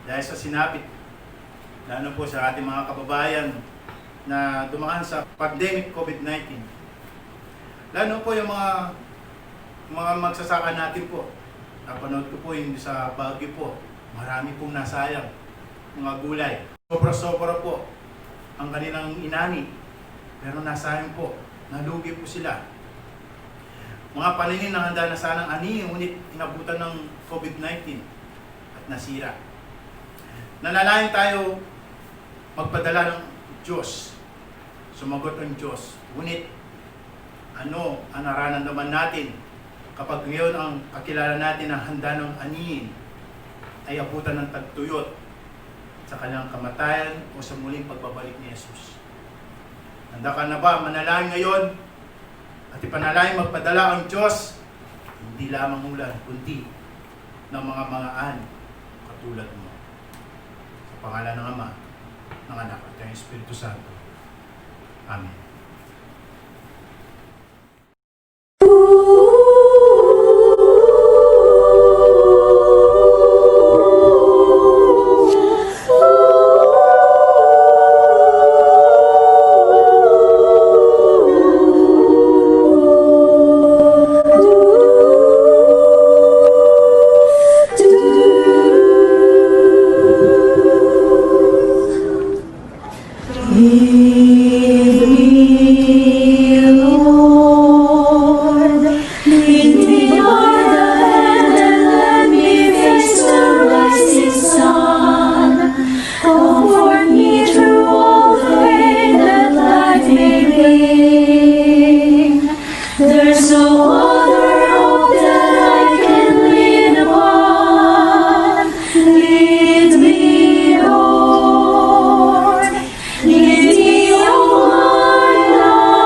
dahil sa sinapit, lalo po sa ating mga kababayan na dumaan sa pandemic COVID-19. Lalo po yung mga magsasaka natin po. Napanood ko po yung sa Baguio po. Marami pong nasayang mga gulay. Sobra-sobra po ang kanilang inani. Pero nasayang po. Nalugi po sila. Mga paningin na handa na sanang ani, ngunit inabutan ng COVID-19 at nasira. Nanalayan tayo magpadala ng Diyos. Sumagot ang Diyos. Ngunit ano ang nararamdaman natin kapag ngayon ang kakilala natin na handa ng anihin ay abutan ng tagtuyot sa kanyang kamatayan o sa muling pagbabalik ni Jesus? Handa ka na ba manalangin ngayon at ipanalangin magpadala ang Diyos, hindi lamang ulan, kundi ng mga mangaan katulad mo? Sa pangalan ng Ama, ng Anak at ng Espiritu Santo. Amen. Lead me, oh my Lord.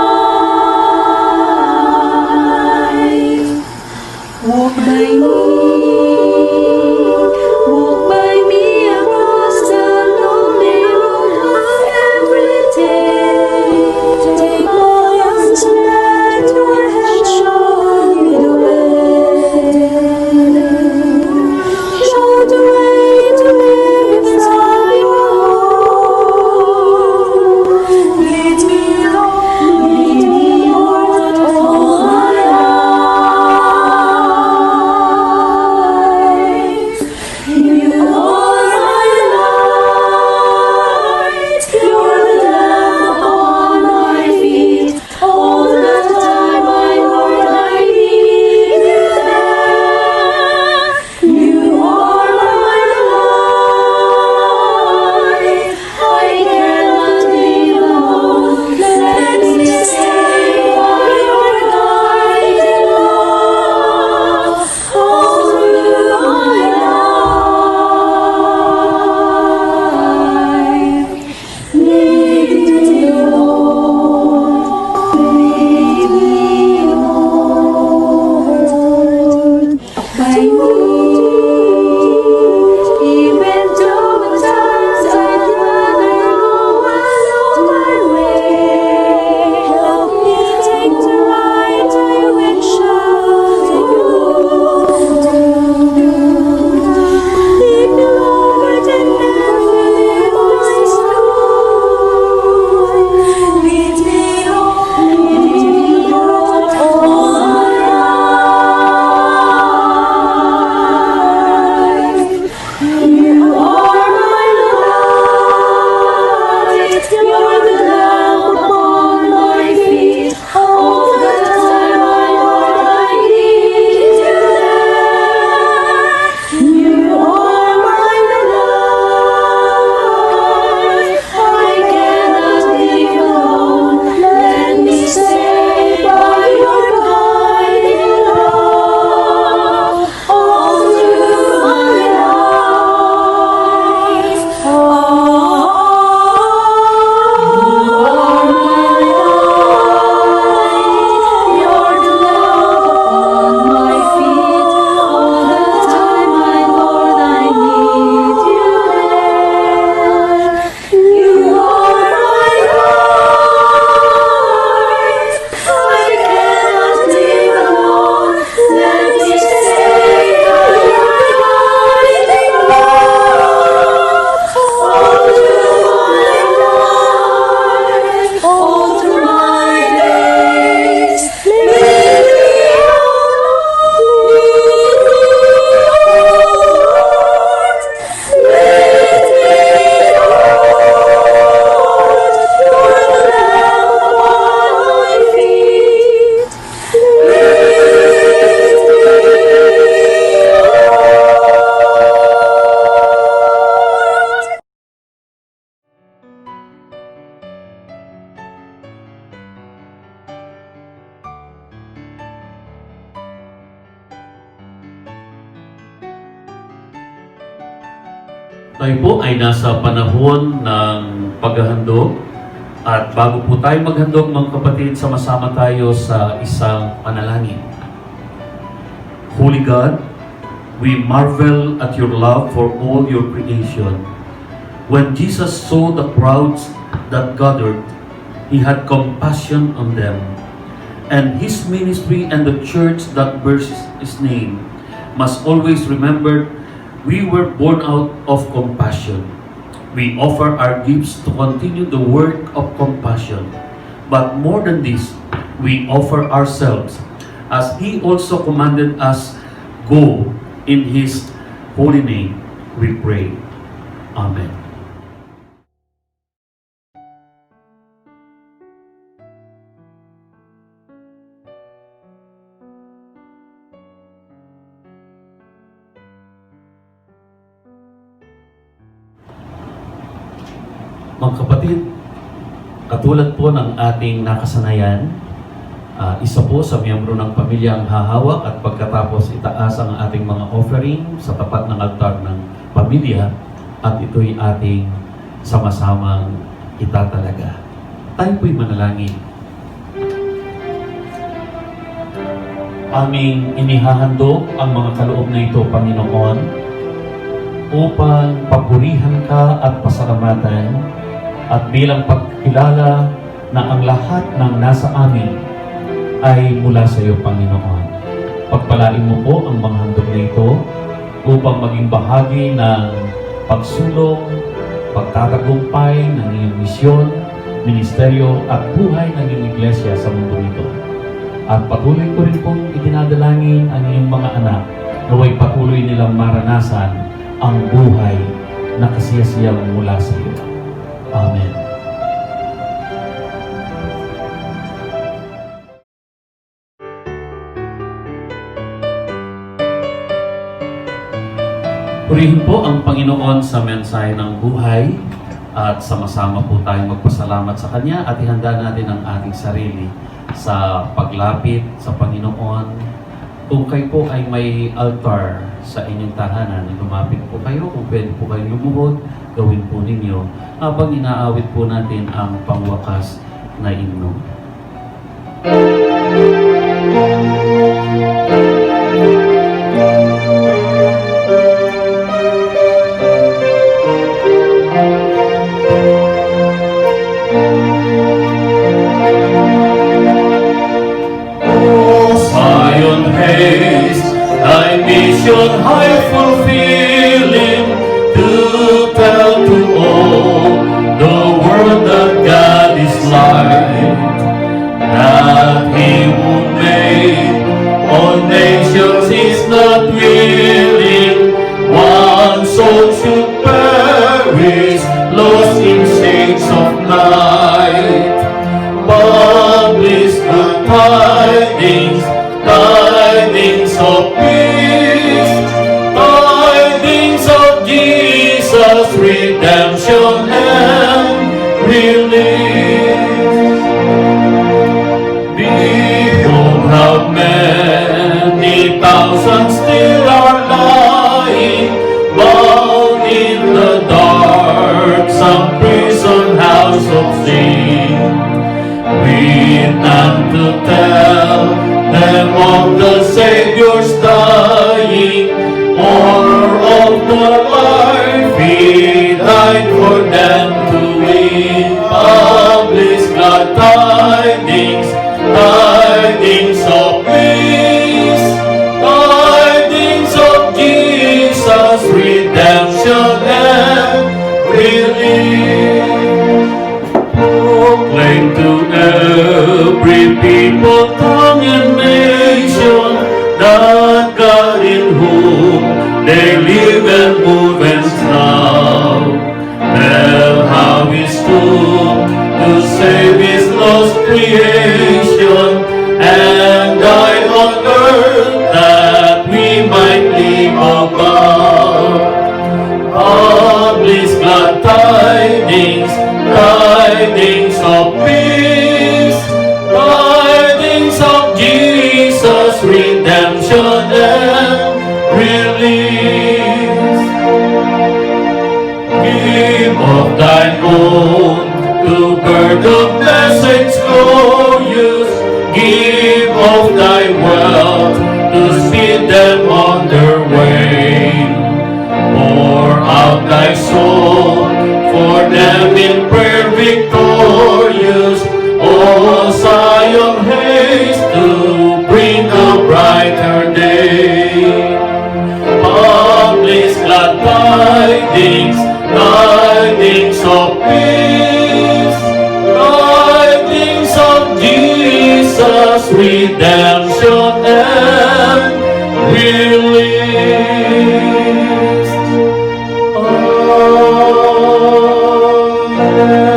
Tayo po ay nasa panahon ng paghahandog at bago po tayo maghandog mga kapatid, sama-sama tayo sa isang panalangin. Holy God, we marvel at your love for all your creation. When Jesus saw the crowds that gathered, he had compassion on them. And his ministry and the church that bears his name must always remember we were born out of compassion. We offer our gifts to continue the work of compassion. But more than this, we offer ourselves as he also commanded us, go in his holy name, we pray. Amen. Mga kapatid, katulad po ng ating nakasanayan, isa po sa miyembro ng pamilya ang hahawak at pagkatapos itaas ang ating mga offering sa tapat ng altar ng pamilya at ito'y ating sama-samang itatalaga. Tayo po'y manalangin. Aming inihahandog ang mga kaloob na ito, Panginoon, upang papurihan ka at pasalamatan at bilang pagkilala na ang lahat ng nasa amin ay mula sa iyo, Panginoon. Pagpalain mo po ang mga handog na ito upang maging bahagi ng pagsulong, pagtatagumpay ng iyong misyon, ministeryo at buhay ng iyong iglesia sa mundo ito. At patuloy ko rin pong itinadalangin ang iyong mga anak naway patuloy nilang maranasan ang buhay na kasiyasiyang mula sa iyo. Amen. Purihin po ang Panginoon sa mensahe ng buhay at sama-sama po tayong magpasalamat sa Kanya at ihanda natin ang ating sarili sa paglapit sa Panginoon. Kung kayo po ay may altar sa inyong tahanan, lumapit po kayo. Kung pwede po kayong lumuhod, gawin po ninyo habang inaawit po natin ang pangwakas na himno. Thy mission high fulfilling, to tell to all the world that God is light, that He who made all nations is not willing one soul should perish, lost in shades of night. Publish the tidings, tidings of peace, tidings of Jesus, redemption and release. Behold how many thousands still are lying, bound in the dark, some prison house of sin, with none to tell them of the Savior's dying, or of the life He died for them to win. Publish glad tidings, tidings of peace, tidings of Jesus, redemption and release. Proclaim to every people, tongue and nation, that God in whom they live and move and thrive. Tell how He stood to save His lost creation, and died on earth that we might live above. Publish glad tidings, tidings of peace, tidings of of thine own, to bear the message glorious. Give of thy wealth, to speed them on their way. Pour out thy soul, for them in prayer victorious. O Zion, haste to bring a brighter day. Publish glad tidings, tidings of peace, tidings of Jesus, redemption and release. Amen.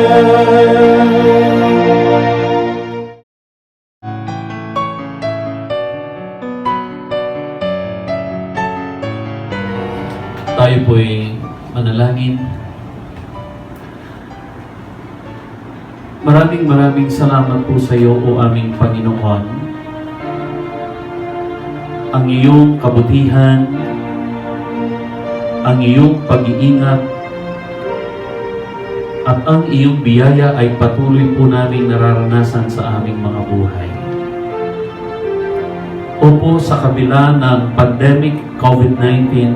Tayo po'y manalangin. Maraming salamat po sa iyo, O aming Panginoon. Ang iyong kabutihan, ang iyong pag-iingat, at ang iyong biyaya ay patuloy po naming nararanasan sa aming mga buhay. Opo, sa kabila ng pandemic COVID-19,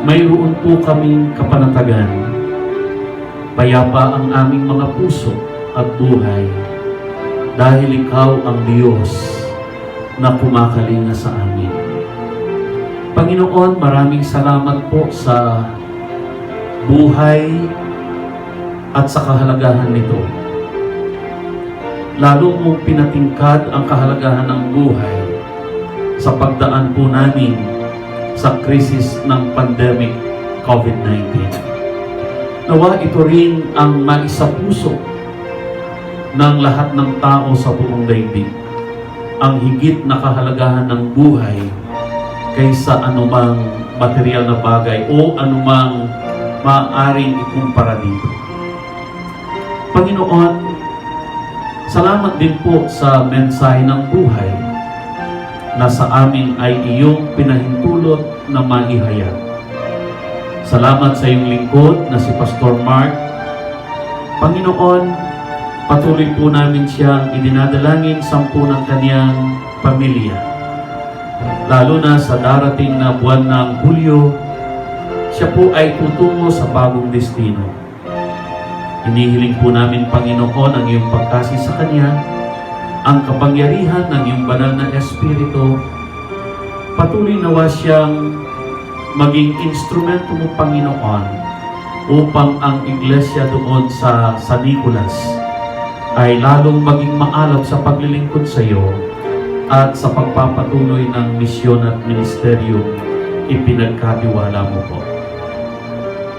mayroon po kaming kapanatagan. Payapa ang aming mga puso at buhay dahil ikaw ang Diyos na kumakalinga sa amin. Panginoon, maraming salamat po sa buhay at sa kahalagahan nito. Lalo mong pinatingkad ang kahalagahan ng buhay sa pagdaan po namin sa krisis ng pandemic COVID-19. Nawa ito rin ang maisapuso ng lahat ng tao sa buong daigdig, ang higit na kahalagahan ng buhay kaysa anumang material na bagay o anumang maaaring ikumpara dito. Panginoon, salamat din po sa mensahe ng buhay na sa amin ay iyong pinahintulot na maihayag. Salamat sa iyong lingkod na si Pastor Mark. Panginoon, patuloy po namin siyang idinadalangin sampu ng kaniyang pamilya. Lalo na sa darating na buwan ng Hulyo, siya po ay tutungo sa bagong destino. Hinihiling po namin, Panginoon, ang iyong pagkasi sa kanya, ang kapangyarihan ng iyong banal na Espiritu. Patuloy nawa siyang maging instrumento mo, Panginoon, upang ang iglesia doon sa San Nicolas ay lalong maging maalab sa paglilingkod sa iyo at sa pagpapatuloy ng misyon at ministeryo ipinagkatiwala mo po.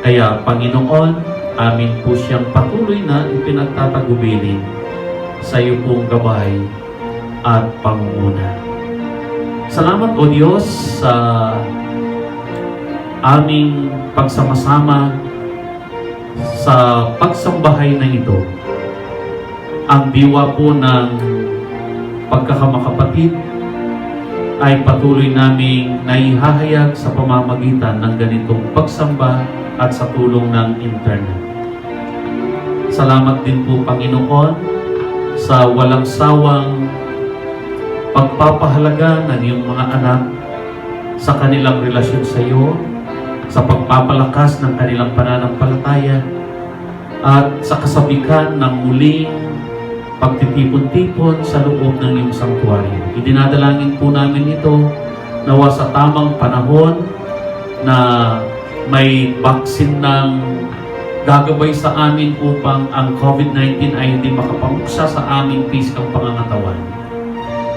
Kaya, Panginoon, amin po siyang patuloy na ipinagtatagubilin sa iyo pong gabay at pangunguna. Salamat, O Diyos, sa aming pagsama-sama sa pagsambahay na ito. Ang diwa po ng pagkakamakapatid ay patuloy naming naihahayag sa pamamagitan ng ganitong pagsamba at sa tulong ng internet. Salamat din po, Panginoon, sa walang sawang pagpapahalaga ng iyong mga anak sa kanilang relasyon sa iyo, sa pagpapalakas ng kanilang pananampalataya, at sa kasabikan ng muling pagtitipon-tipon sa loob ng iyong sanktuaryo. Idinadalangin po namin ito nawa sa tamang panahon na may vaksin ng gagabay sa amin upang ang COVID-19 ay hindi makapamuksa sa aming pisikang pangangatawan.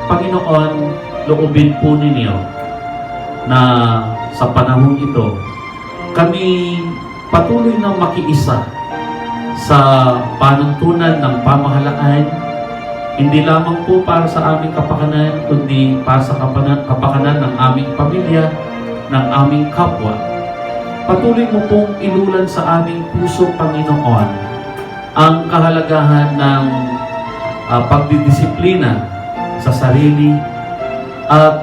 Panginoon, loobin po ninyo na sa panahon ito, kami patuloy na makiisa sa panuntunan ng pamahalaan, hindi lamang po para sa aming kapakanan, kundi para sa kapakanan ng aming pamilya, ng aming kapwa. Patuloy mo pong ilulan sa aming puso, Panginoon, ang kahalagahan ng pagdidisiplina sa sarili at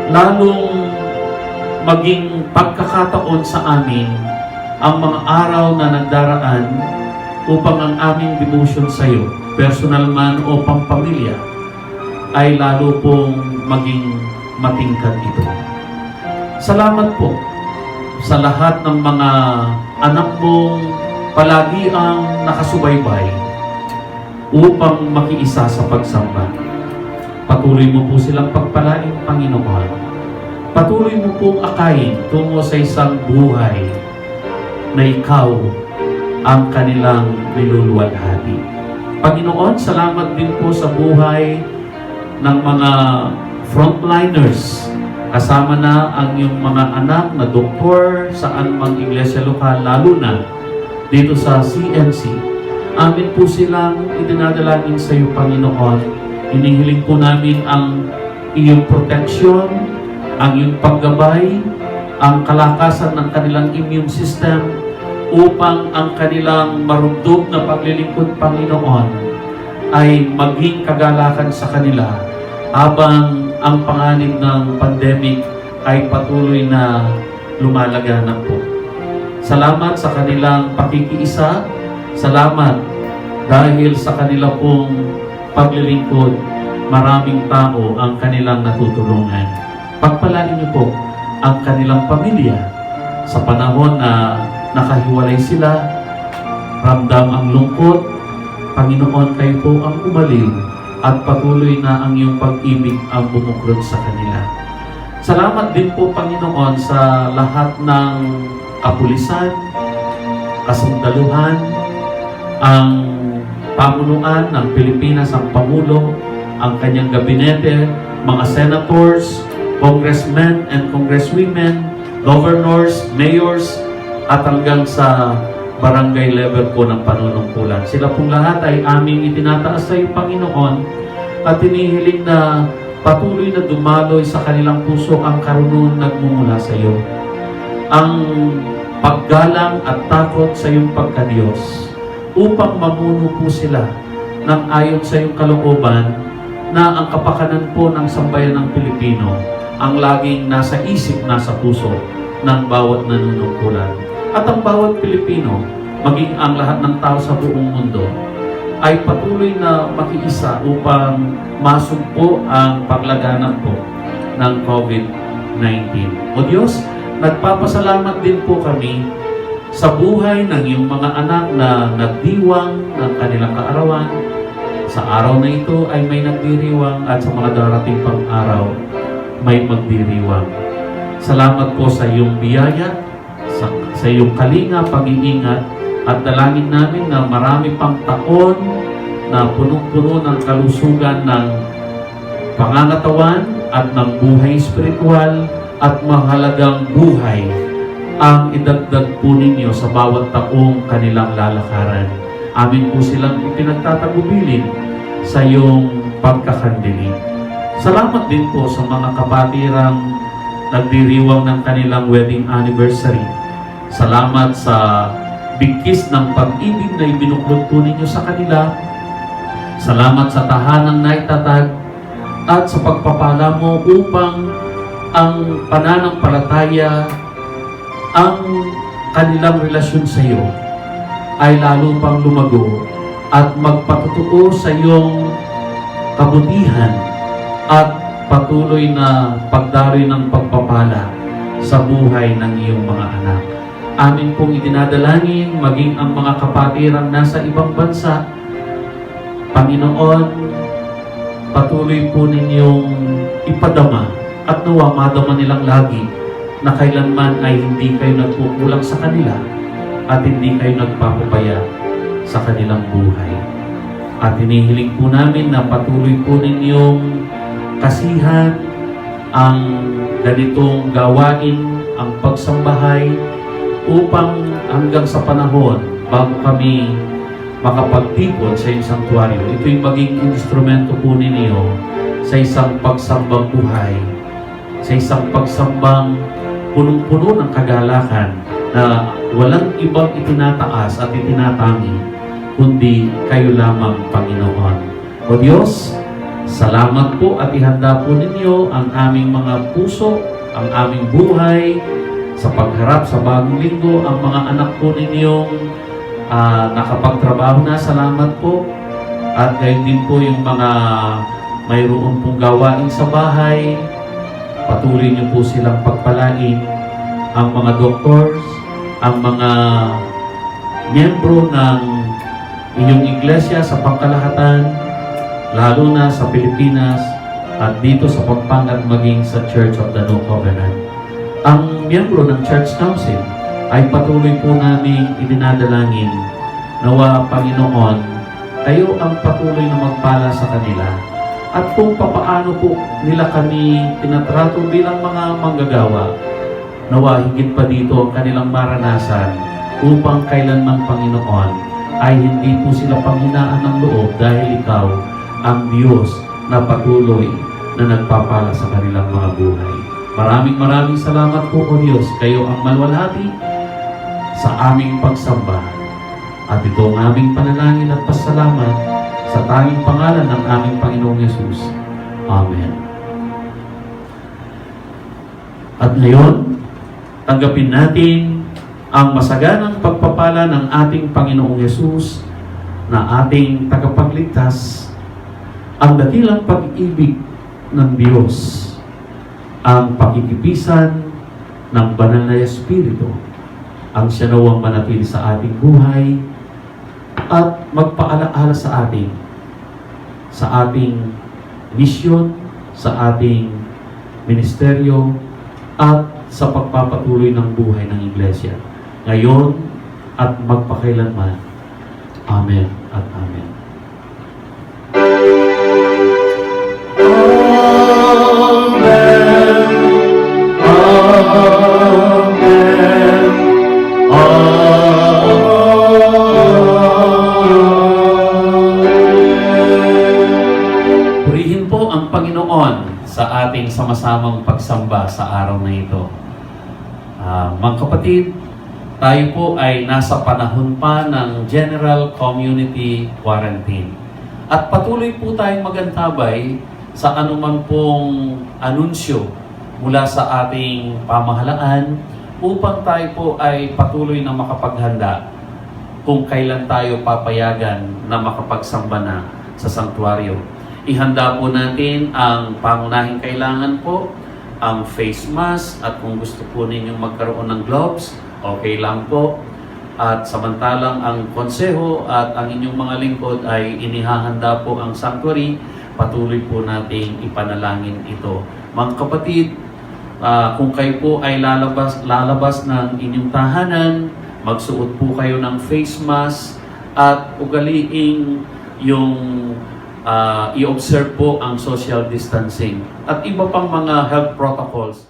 lalong maging pagkakataon sa amin ang mga araw na nagdaraan upang ang aming devotion sa iyo, personal man o pampamilya, ay lalo pong maging matingkad ito. Salamat po sa lahat ng mga anak mong palagi ang nakasubaybay upang makiisa sa pagsamba. Patuloy mo po silang pagpalain, Panginoon. Patuloy mo pong akayin tungo sa isang buhay na ikaw ang kanilang niluluwalhati. Panginoon, salamat din po sa buhay ng mga frontliners. Kasama na ang iyong mga anak na doktor saan mang iglesia lokal, lalo na dito sa CNC. Amin po silang idinadalangin sa iyo, Panginoon. Hinihiling po namin ang iyong protection, ang iyong paggabay, ang kalakasan ng kanilang immune system upang ang kanilang marugdog na paglilingkod, Panginoon, ay maging kagalakan sa kanila habang ang panganib ng pandemic ay patuloy na lumalaganap po. Salamat sa kanilang pakikiisa. Salamat dahil sa kanila pong paglilingkod, maraming tao ang kanilang natutulungan. Pagpalain niyo po ang kanilang pamilya sa panahon na nakahiwalay sila, ramdam ang lungkot. Panginoon, kayo po ang umaliw at patuloy na ang iyong pag-ibig ang bumuklod sa kanila. Salamat din po, Panginoon, sa lahat ng kapulisan, kasundaluhan, ang pamunuan ng Pilipinas, ang Pangulo, ang kanyang gabinete, mga senators, congressmen and congresswomen, governors, mayors, at hanggang sa barangay level po ng panunungkulan. Sila pong lahat ay aming itinataas sa iyo, Panginoon, at hinihiling na patuloy na dumaloy sa kanilang puso ang karunungan nagmumula sa iyo. Ang paggalang at takot sa iyong pagka-Diyos upang mamuno po sila ng ayon sa iyong kalooban na ang kapakanan po ng sambayan ng Pilipino ang laging nasa isip, nasa puso ng bawat nanunungkulan. At ang bawat Pilipino, maging ang lahat ng tao sa buong mundo, ay patuloy na makiisa upang masugpo ang paglaganap po ng COVID-19. O Diyos, nagpapasalamat din po kami sa buhay ng iyong mga anak na nagdiwang ng kanilang kaarawan. Sa araw na ito ay may nagdiriwang at sa mga darating pang araw may magdiriwang. Salamat po sa iyong biyaya, sa iyong kalinga, pag-iingat, at dalangin namin na marami pang taon na punong-puno ng kalusugan ng pangangatawan at ng buhay spiritual at mahalagang buhay ang idagdag po ninyo sa bawat taong kanilang lalakaran. Amin po silang ipinagtatagubilin sa iyong pagkakandiling. Salamat din po sa mga kapatirang nagdiriwang ng kanilang wedding anniversary. Salamat sa bigkis ng pag-ibig na ibinuklod po ninyo sa kanila. Salamat sa tahanang naitatag at sa pagpapala mo upang ang pananampalataya, ang kanilang relasyon sa iyo ay lalo pang lumago at magpatutuo sa iyong kabutihan at patuloy na pagdaloy ng pagpapala sa buhay ng iyong mga anak. Amin pong idinadalangin maging ang mga kapatirang nasa ibang bansa. Panginoon, patuloy po ninyong ipadama at nawa madama nilang lagi na kailanman ay hindi kayo nagkukulang sa kanila at hindi kayo nagpapabaya sa kanilang buhay. At hinihiling po namin na patuloy po ninyong kasihan ang ganitong gawain, ang pagsambahay, upang hanggang sa panahon bago kami makapagtipon sa iyong sanktuaryo, ito'y maging instrumento po ninyo sa isang pagsambang buhay, sa isang pagsambang punong-puno ng kagalakan na walang ibang itinataas at itinatangi kundi kayo lamang, Panginoon. O Diyos, salamat po at ihanda po ninyo ang aming mga puso, ang aming buhay, sa pagharap sa bagong linggo. Ang mga anak po ninyong nakapagtrabaho na, salamat po. At gayon din po yung mga mayroon pong gawain sa bahay, patuloy niyo po silang pagpalain. Ang mga doctors, ang mga miyembro ng inyong iglesia sa pangkalahatan, lalo na sa Pilipinas at dito sa Pampanga, maging sa Church of the New Covenant. Ang miyembro ng Church Council ay patuloy po namin idinadalangin nawa Panginoon, kayo ang patuloy na magpala sa kanila at kung papaano po nila kami tinatrato bilang mga manggagawa, nawa higit pa dito ang kanilang maranasan upang kailanman Panginoon ay hindi po sila panghinaan ng loob dahil ikaw ang Diyos na patuloy na nagpapala sa kanilang mga buhay. Maraming salamat po o Diyos, kayo ang malwalhati sa aming pagsamba. At ito ang aming panalangin at pasalamat sa tanging pangalan ng aming Panginoong Yesus. Amen. At ngayon, tanggapin natin ang masaganang pagpapala ng ating Panginoong Yesus na ating tagapagligtas, ang dakilang pag-ibig ng Diyos, ang pakikipisan ng banal na Espiritu, ang siya nawang manatili sa ating buhay at magpaalaala sa ating misyon, sa ating ministeryo, at sa pagpapatuloy ng buhay ng Iglesia, ngayon at magpakailanman. Amen at Amen. Purihin po ang Panginoon sa ating sama-samang pagsamba sa araw na ito. Mga kapatid, tayo po ay nasa panahon pa ng General Community Quarantine. At patuloy po tayong magantabay sa anuman pong anunsyo mula sa ating pamahalaan upang tayo po ay patuloy na makapaghanda kung kailan tayo papayagan na makapagsamba na sa sanktuaryo. Ihanda po natin ang pangunahing kailangan po, ang face mask, at kung gusto po ninyong magkaroon ng gloves, okay lang po. At samantalang ang konseho at ang inyong mga lingkod ay inihahanda po ang sanctuary, patuloy po nating ipanalangin ito. Mga kapatid, kung kayo po ay lalabas ng inyong tahanan, magsuot po kayo ng face mask at ugaliing yung i-observe po ang social distancing at iba pang mga health protocols.